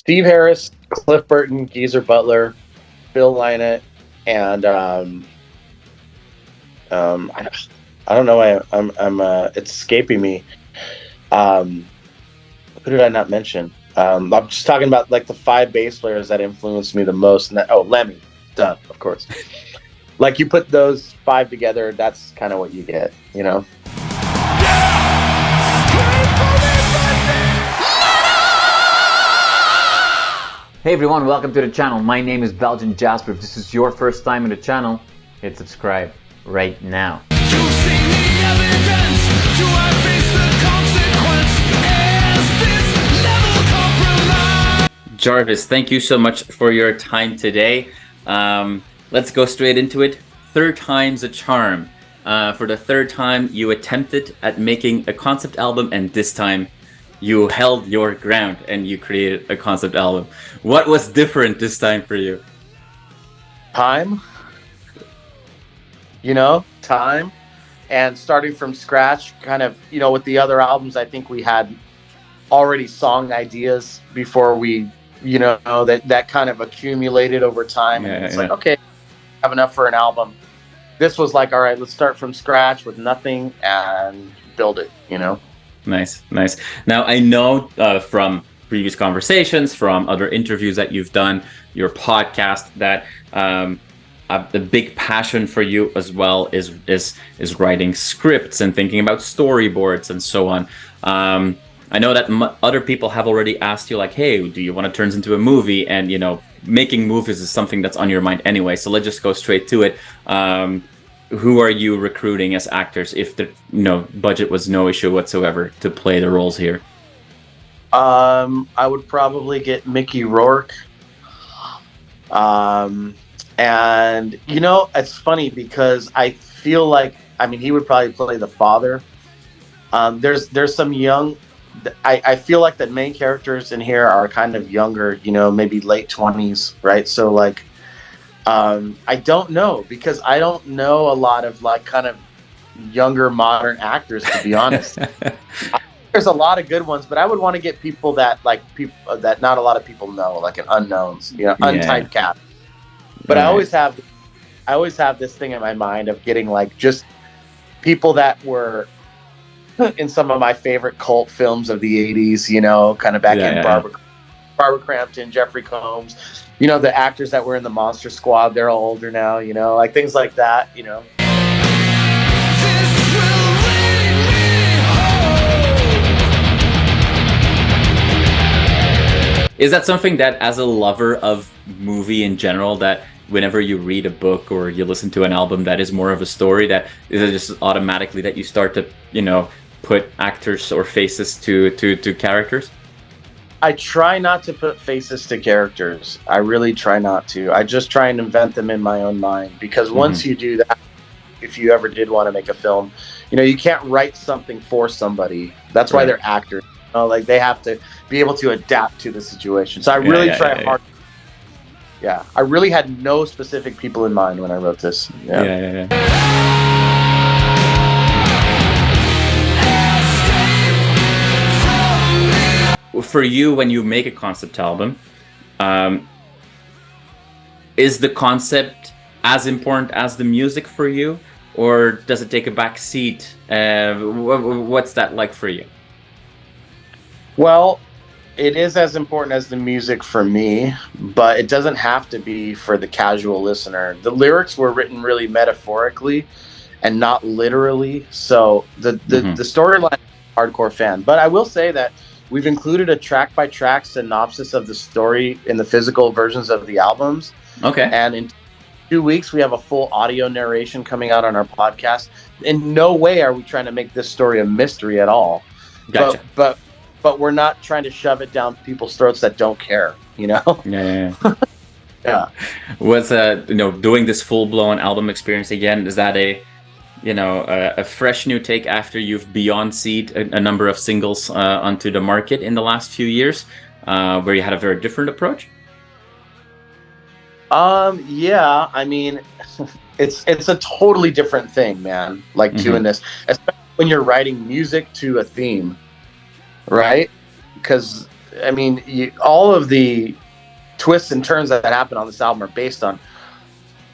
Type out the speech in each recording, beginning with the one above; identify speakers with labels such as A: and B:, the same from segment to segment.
A: Steve Harris, Cliff Burton, Geezer Butler, Bill Lynott, and I don't know why I'm it's escaping me. Who did I not mention? I'm just talking about like the 5 bass players that influenced me the most. And Lemmy, duh, of course. Like you put those 5 together, that's kind of what you get, you know?
B: Hey everyone, welcome to the channel. My name is Belgian Jasper. If this is your first time in the channel, hit subscribe right now. Jarvis, thank you so much for your time today. Let's go straight into it. Third time's a charm. For the third time, you attempted at making a concept album, and this time you held your ground and you created a concept album. What was different this time for you?
A: Time. Time. And starting from scratch, kind of, with the other albums, I think we had already song ideas before we, that kind of accumulated over time. And it's like, okay, have enough for an album. This was like, all right, let's start from scratch with nothing and build it,
B: Nice. Now, I know from previous conversations, from other interviews that you've done, your podcast, that the big passion for you as well is writing scripts and thinking about storyboards and so on. I know that other people have already asked you, like, hey, do you want to turn this into a movie? And, making movies is something that's on your mind anyway. So let's just go straight to it. Who are you recruiting as actors if the budget was no issue whatsoever to play the roles here?
A: I would probably get Mickey Rourke. And it's funny because I feel like, he would probably play the father. There's some young, I feel like the main characters in here are kind of younger, maybe late 20s, right? So like, I don't know, because I don't know a lot of like kind of younger modern actors, to be honest. There's a lot of good ones, but I would want to get people that that not a lot of people know, like an unknowns, untyped cast. But right. I always have this thing in my mind of getting like just people that were in some of my favorite cult films of the 80s, kind of back in Barbara Crampton, Jeffrey Combs, the actors that were in the Monster Squad, they're all older now, like things like that,
B: Is that something that, as a lover of movie in general, that whenever you read a book or you listen to an album that is more of a story, that is it just automatically that you start to, put actors or faces to characters?
A: I try not to put faces to characters. I really try not to. I just try and invent them in my own mind, because once you do that, if you ever did want to make a film, you can't write something for somebody. That's why they're actors. Like they have to be able to adapt to the situation. So I really try hard. Yeah, I really had no specific people in mind when I wrote this.
B: For you, when you make a concept album, is the concept as important as the music for you, or does it take a back seat? What's that like for you?
A: Well, it is as important as the music for me, but it doesn't have to be for the casual listener. The lyrics were written really metaphorically and not literally, so the storyline, hardcore fan. But I will say that we've included a track-by-track synopsis of the story in the physical versions of the albums.
B: Okay.
A: And in 2 weeks, we have a full audio narration coming out on our podcast. In no way are we trying to make this story a mystery at all.
B: Gotcha.
A: But we're not trying to shove it down people's throats that don't care, Yeah.
B: Was doing this full-blown album experience again, is that a fresh new take after you've beyond seed a number of singles onto the market in the last few years, where you had a very different approach?
A: Yeah, it's a totally different thing, man. Like doing this, especially when you're writing music to a theme, right? Because I mean, all of the twists and turns that happen on this album are based on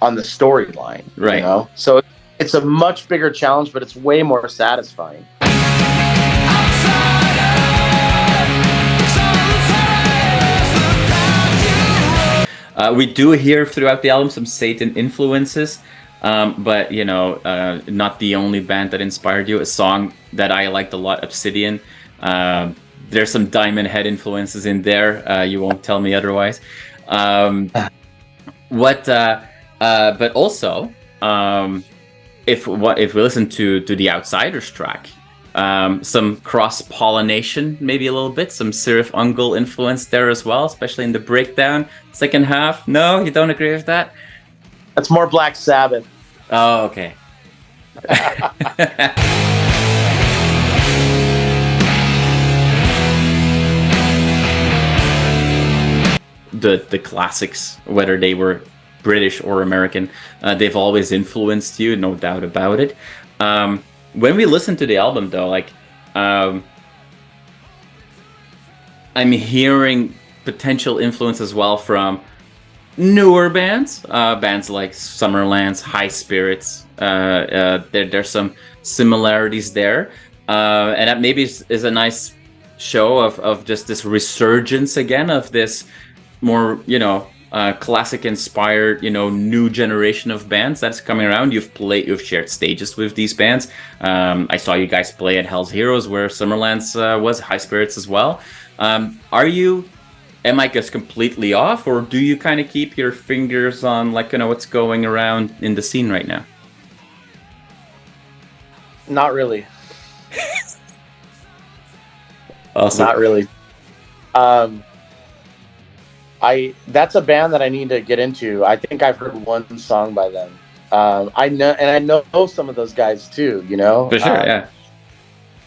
A: the storyline, you
B: Right.
A: know? So it's a much bigger challenge, but it's way more satisfying.
B: We do hear throughout the album some Satan influences, but not the only band that inspired you. A song that I liked a lot, Obsidian. There's some Diamond Head influences in there. You won't tell me otherwise. But also, if we listen to the Outsiders track, some cross-pollination, maybe a little bit, some Serif Ungle influence there as well, especially in the breakdown second half. No, you don't agree with that?
A: That's more Black Sabbath.
B: Oh, okay. The classics, whether they were British or American, they've always influenced you, no doubt about it. When we listen to the album, though, like, I'm hearing potential influence as well from newer bands, bands like Summerlands, High Spirits. There's some similarities there, and that maybe is a nice show of just this resurgence again of this more, classic inspired, new generation of bands that's coming around. You've shared stages with these bands. I saw you guys play at Hell's Heroes, where Summerlands was, High Spirits as well. Am I just completely off, or do you kind of keep your fingers on, like, what's going around in the scene right now?
A: Not really.
B: Awesome.
A: Not really. That's a band that I need to get into. I think I've heard one song by them. I know some of those guys too,
B: For sure, yeah.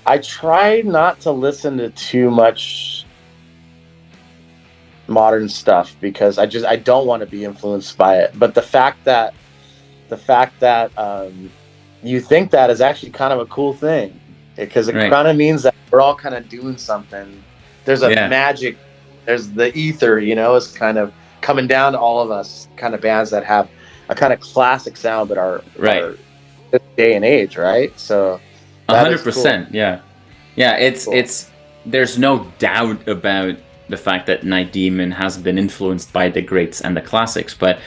A: I try not to listen to too much modern stuff because I don't want to be influenced by it. But the fact that you think that is actually kind of a cool thing, because it kind of means that we're all kind of doing something. There's a magic. There's the ether, is kind of coming down to all of us, kind of bands that have a kind of classic sound, but are this day and age, right? So
B: 100%, cool. Yeah. It's there's no doubt about the fact that Night Demon has been influenced by the greats and the classics, but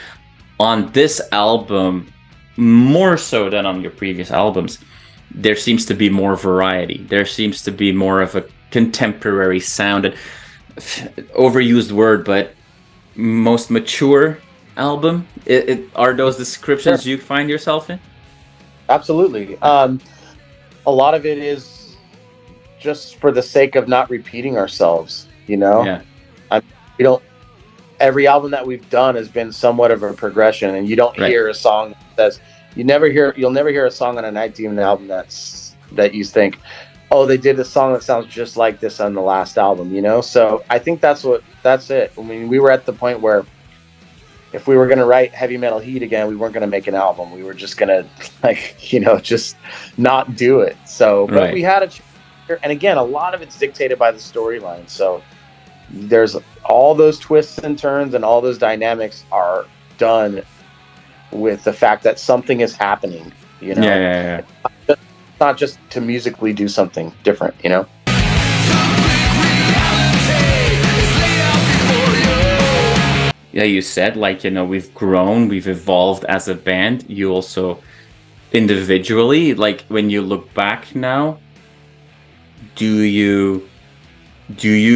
B: on this album, more so than on your previous albums, there seems to be more variety. There seems to be more of a contemporary sound. And overused word, but most mature album. Are those descriptions you find yourself in?
A: Absolutely. A lot of it is just for the sake of not repeating ourselves.
B: Yeah.
A: We don't. Every album that we've done has been somewhat of a progression, and you don't hear a song that says you'll never hear a song on a Night Demon album that you think, oh, they did a song that sounds just like this on the last album, So I think that's it. I mean, we were at the point where if we were going to write Heavy Metal Heat again, we weren't going to make an album. We were just going to, just not do it. So, but we had and again, a lot of it's dictated by the storyline. So there's all those twists and turns, and all those dynamics are done with the fact that something is happening,
B: Yeah.
A: Not just to musically do something different,
B: Yeah, you said, we've grown, we've evolved as a band. You also individually, when you look back now, do you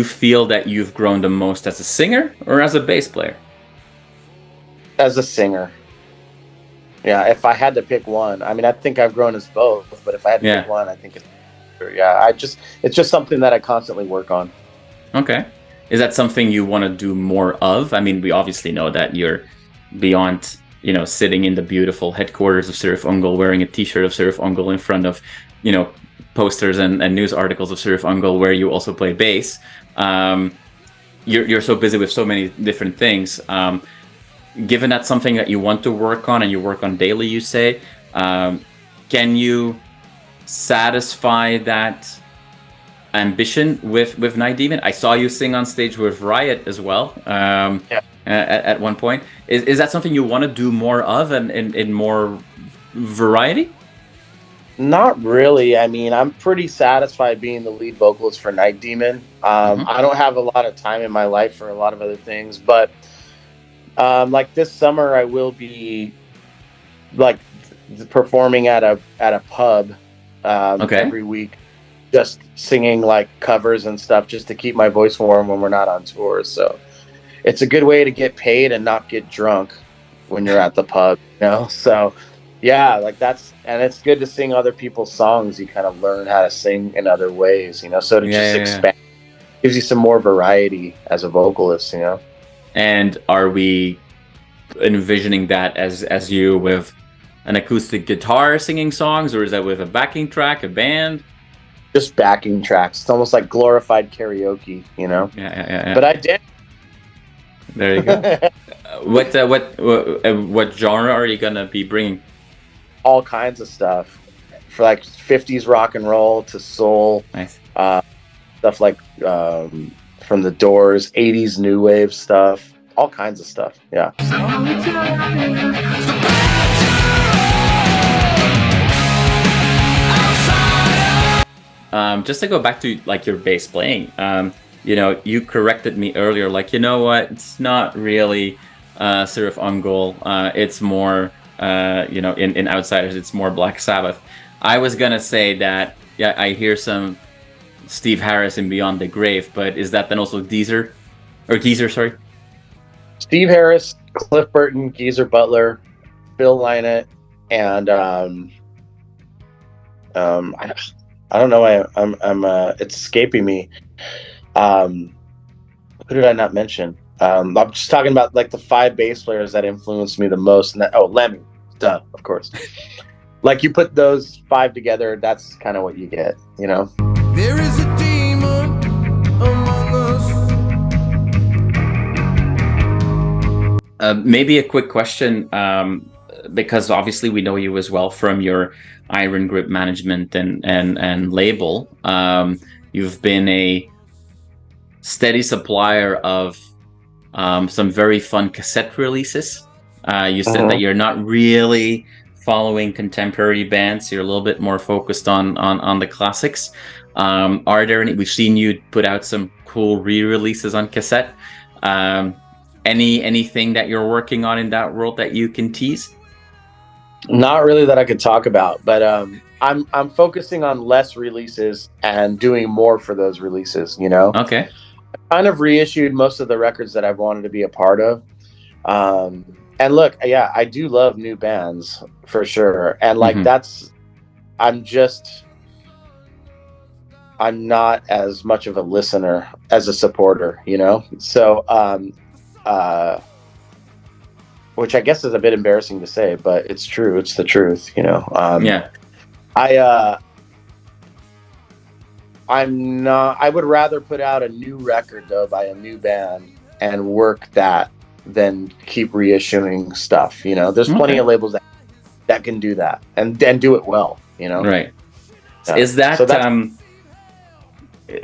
B: feel that you've grown the most as a singer or as a bass player?
A: As a singer. Yeah, if I had to pick one, I think I've grown as both, but if I had to pick one, I think it's just something that I constantly work on.
B: Okay. Is that something you want to do more of? We obviously know that you're beyond, sitting in the beautiful headquarters of Serif Ungle, wearing a t-shirt of Serif Ungle in front of, posters and news articles of Serif Ungle, where you also play bass. You're so busy with so many different things. Given that's something that you want to work on and you work on daily, you say, can you satisfy that ambition with Night Demon? I saw you sing on stage with Riot as well.
A: Yeah.
B: At one point, is that something you want to do more of, and in more variety?
A: Not really. I mean, I'm pretty satisfied being the lead vocalist for Night Demon. I don't have a lot of time in my life for a lot of other things, but like this summer, I will be like performing at a pub
B: Okay.
A: every week, just singing like covers and stuff, just to keep my voice warm when we're not on tour. So it's a good way to get paid and not get drunk when you're at the pub, you know? So yeah, like and it's good to sing other people's songs. You kind of learn how to sing in other ways, you know? So to just
B: Yeah.
A: expand gives you some more variety as a vocalist, you know?
B: And are we envisioning that as you with an acoustic guitar singing songs, or is that with a backing track, a band?
A: Just backing tracks. It's almost like glorified karaoke, you know?
B: Yeah.
A: But I did.
B: There you go. What genre are you gonna be bringing?
A: All kinds of stuff, for like 50s rock and roll to soul.
B: Nice.
A: Stuff like from the Doors, 80s new wave stuff, all kinds of stuff. Yeah.
B: Just to go back to like your bass playing, you corrected me earlier. Like, you know what? It's not really Seraph Ungol. It's more, in Outsiders, it's more Black Sabbath. I was gonna say that, yeah, I hear some Steve Harris in Beyond the Grave, but is that then also Geezer? Sorry.
A: Steve Harris, Cliff Burton, Geezer Butler, Phil Lynott, and I don't know why I'm it's escaping me. Who did I not mention? I'm just talking about like the 5 bass players that influenced me the most. And Lemmy, duh, of course. Like you put those 5 together, that's kind of what you get, you know.
C: There is a demon among
B: us. Maybe a quick question, because obviously we know you as well from your Iron Grip management and label. You've been a steady supplier of some very fun cassette releases. You said that you're not really following contemporary bands. You're a little bit more focused on the classics. Are there any? We've seen you put out some cool re-releases on cassette. Anything that you're working on in that world that you can tease?
A: Not really that I could talk about, but I'm focusing on less releases and doing more for those releases, you know?
B: Okay.
A: I kind of reissued most of the records that I've wanted to be a part of. And look, yeah, I do love new bands for sure. And like I'm not as much of a listener as a supporter, you know? So which I guess is a bit embarrassing to say, but it's true. It's the truth, you know? I would rather put out a new record though by a new band and work that than keep reissuing stuff, you know? There's plenty of labels that can do that and do it well, you know?
B: Right. Is that,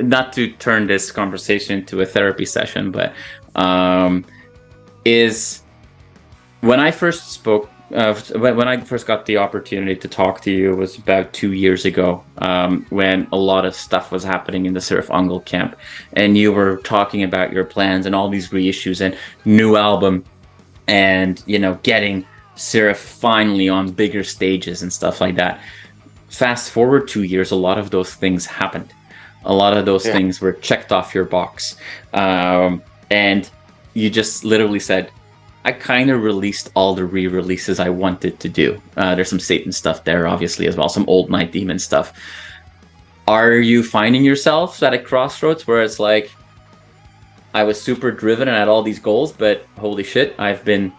B: not to turn this conversation into a therapy session, but is when I first spoke, when I first got the opportunity to talk to you, was about 2 years ago, when a lot of stuff was happening in the Seraph Ungol camp, and you were talking about your plans and all these reissues and new album, and getting Seraph finally on bigger stages and stuff like that. Fast forward 2 years, a lot of those things happened. A lot of those things were checked off your box, and you just literally said, I kind of released all the re-releases I wanted to do. There's some Satan stuff there, obviously, as well. Some old Night Demon stuff. Are you finding yourself at a crossroads where it's like, I was super driven and had all these goals, but holy shit, I've been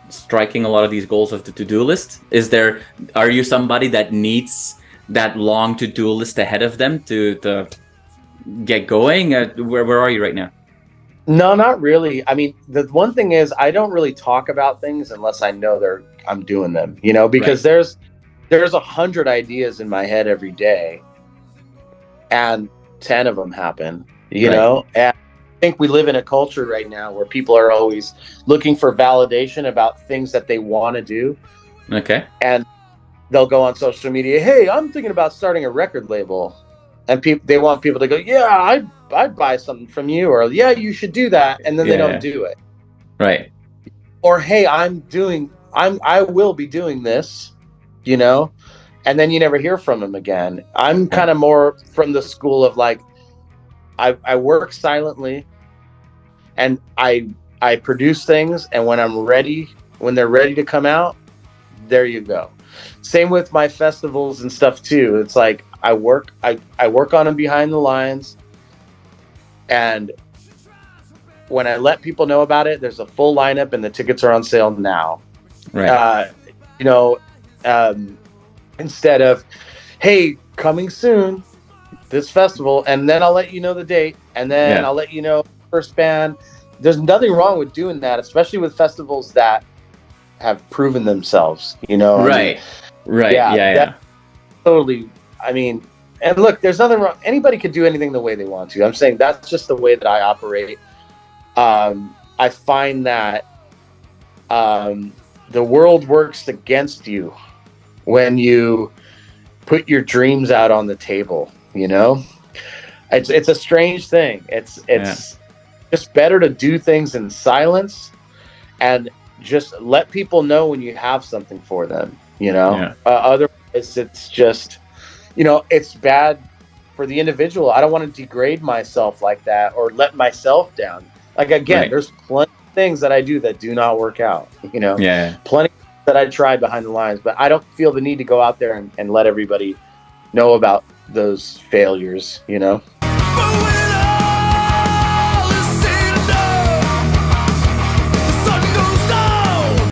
B: striking a lot of these goals of the to-do list? Are you somebody that needs that long to-do list ahead of them to get going? Where are you right now?
A: No, not really. I mean, the one thing is I don't really talk about things unless I know I'm doing them, because there's 100 ideas in my head every day. and 10 of them happen, you know? And I think we live in a culture right now where people are always looking for validation about things that they want to do.
B: Okay.
A: And they'll go on social media, hey, I'm thinking about starting a record label. And they want people to go, yeah, I'd buy something from you, or yeah, you should do that. And then they don't do it.
B: Right.
A: Or, hey, I will be doing this, you know? And then you never hear from them again. I'm kind of more from the school of like, I work silently, and I produce things, and when they're ready to come out, there you go. Same with my festivals and stuff too. It's like I work on them behind the lines, and when I let people know about it, there's a full lineup and the tickets are on sale now.
B: Right.
A: You know, instead of, hey, coming soon, this festival, and then I'll let you know the date, and then I'll let you know first band. There's nothing wrong with doing that, especially with festivals that have proven themselves, you know?
B: Right. Right. Yeah.
A: Totally. I mean, and look, there's nothing wrong. Anybody could do anything the way they want to. I'm saying that's just the way that I operate. I find that the world works against you when you put your dreams out on the table, you know? It's a strange thing. It's just better to do things in silence and just let people know when you have something for them, you know? Otherwise, it's just, you know, it's bad for the individual. I don't want to degrade myself like that or let myself down. Like, again, there's plenty of things that I do that do not work out, you know? Plenty that I tried behind the lines, but I don't feel the need to go out there and let everybody know about those failures, you know?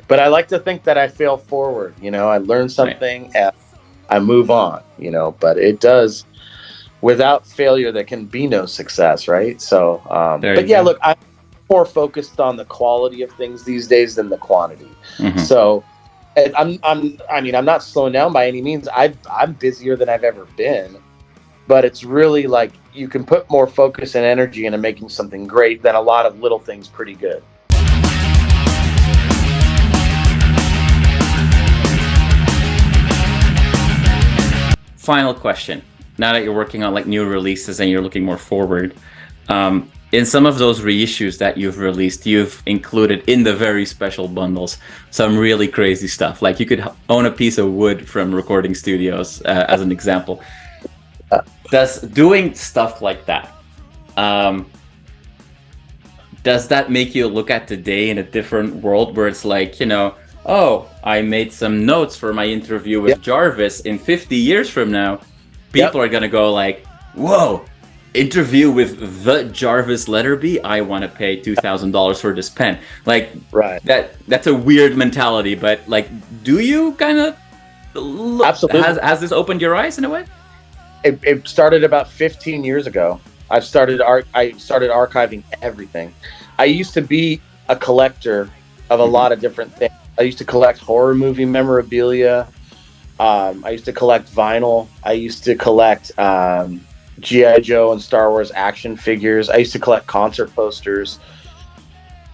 A: But I like to think that I fail forward, you know, I learn something and I move on, you know, but it does, without failure, there can be no success, right? So, but yeah, look, I'm more focused on the quality of things these days than the quantity. So I'm not slowing down by any means. I'm busier than I've ever been, but it's really like you can put more focus and energy into making something great than a lot of little things pretty good.
B: Final question. Now that you're working on like new releases and you're looking more forward, in some of those reissues that you've released, you've included in the very special bundles some really crazy stuff. Like you could own a piece of wood from recording studios, as an example. Does doing stuff like that, does that make you look at today in a different world where it's like, you know, oh, I made some notes for my interview with Jarvis. In 50 years from now, people are gonna go like, whoa, interview with the Jarvis Leatherby, I want to pay $2,000 for this pen. Like, that's a weird mentality, but like, do you kind of
A: absolutely
B: has this opened your eyes in a way?
A: It started about 15 years ago. I started archiving everything. I used to be a collector of a lot of different things. I used to collect horror movie memorabilia. I used to collect vinyl. I used to collect G.I. Joe and Star Wars action figures. I used to collect concert posters.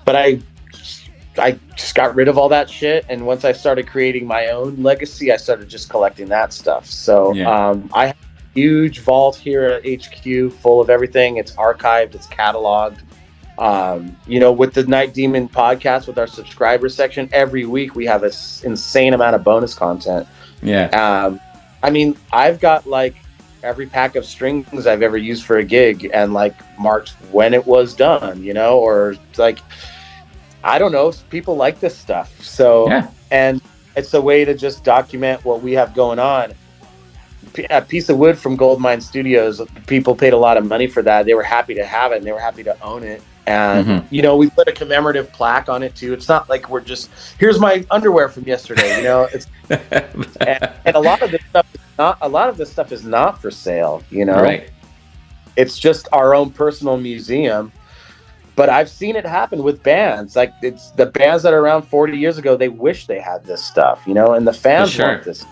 A: But I just got rid of all that shit. And once I started creating my own legacy, I started just collecting that stuff. So I have a huge vault here at HQ full of everything. It's archived. It's cataloged. You know, with the Night Demon podcast, with our subscriber section, every week we have an insane amount of bonus content. I mean, I've got like every pack of strings I've ever used for a gig and like marked when it was done, you know, or like, I don't know, people like this stuff. So, and it's a way to just document what we have going on. A piece of wood from Goldmine Studios, people paid a lot of money for that. They were happy to have it and they were happy to own it. And, you know, we put a commemorative plaque on it too. It's not like we're just, here's my underwear from yesterday, you know, it's, and a lot of this stuff is not for sale, you know, it's just our own personal museum. But I've seen it happen with bands. Like, it's the bands that are around 40 years ago, they wish they had this stuff, you know, and the fans want this, you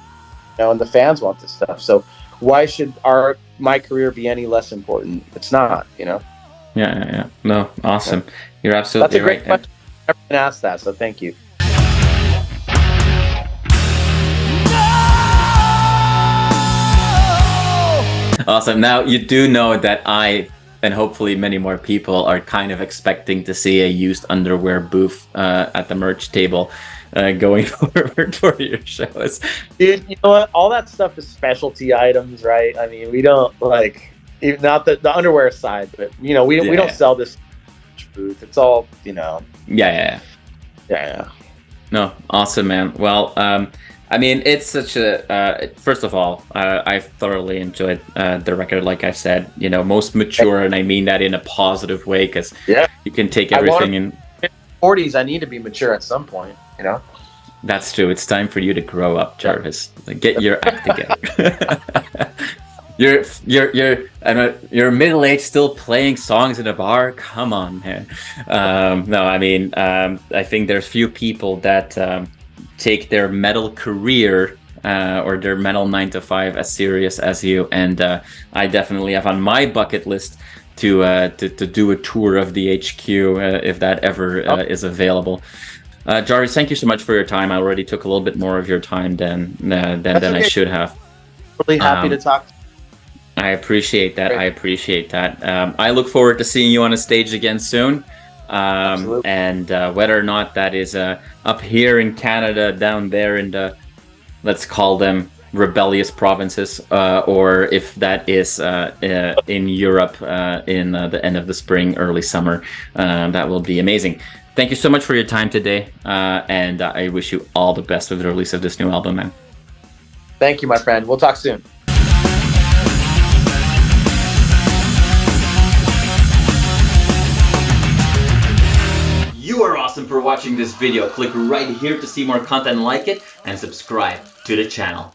A: know, and the fans want this stuff. So why should our my career be any less important. It's not,
B: Yeah. No, awesome.
A: Yeah.
B: You're
A: That's
B: absolutely
A: a great
B: right.
A: question. I've never been asked that, so thank you.
B: Awesome. Now you do know that I and hopefully many more people are kind of expecting to see a used underwear booth at the merch table going forward for your shows.
A: Dude, you know what? All that stuff is specialty items, right? I mean, we don't even not the underwear side, but we don't sell this booth. It's all
B: Yeah. No, awesome, man. Well, I mean, it's such a. First of all, I've thoroughly enjoyed the record. Like I said, most mature, and I mean that in a positive way, because you can take everything in.
A: 40s, I need to be mature at some point.
B: That's true. It's time for you to grow up, Jarvis. Get your act together. You're middle aged, still playing songs in a bar. Come on, man. No, I mean, I think there's few people that take their metal career or their metal 9 to 5 as serious as you, and I definitely have on my bucket list to do a tour of the HQ if that ever is available. Jarvis, thank you so much for your time. I already took a little bit more of your time than
A: okay.
B: I should have.
A: Really happy to talk.
B: I appreciate that.
A: Great.
B: I appreciate that. I look forward to seeing you on a stage again soon. And whether or not that is up here in Canada, down there in the, let's call them rebellious provinces, or if that is in Europe in the end of the spring, early summer, that will be amazing. Thank you so much for your time today, and I wish you all the best with the release of this new album, man.
A: Thank you, my friend. We'll talk soon.
B: You are awesome for watching this video. Click right here to see more content like it and subscribe to the channel.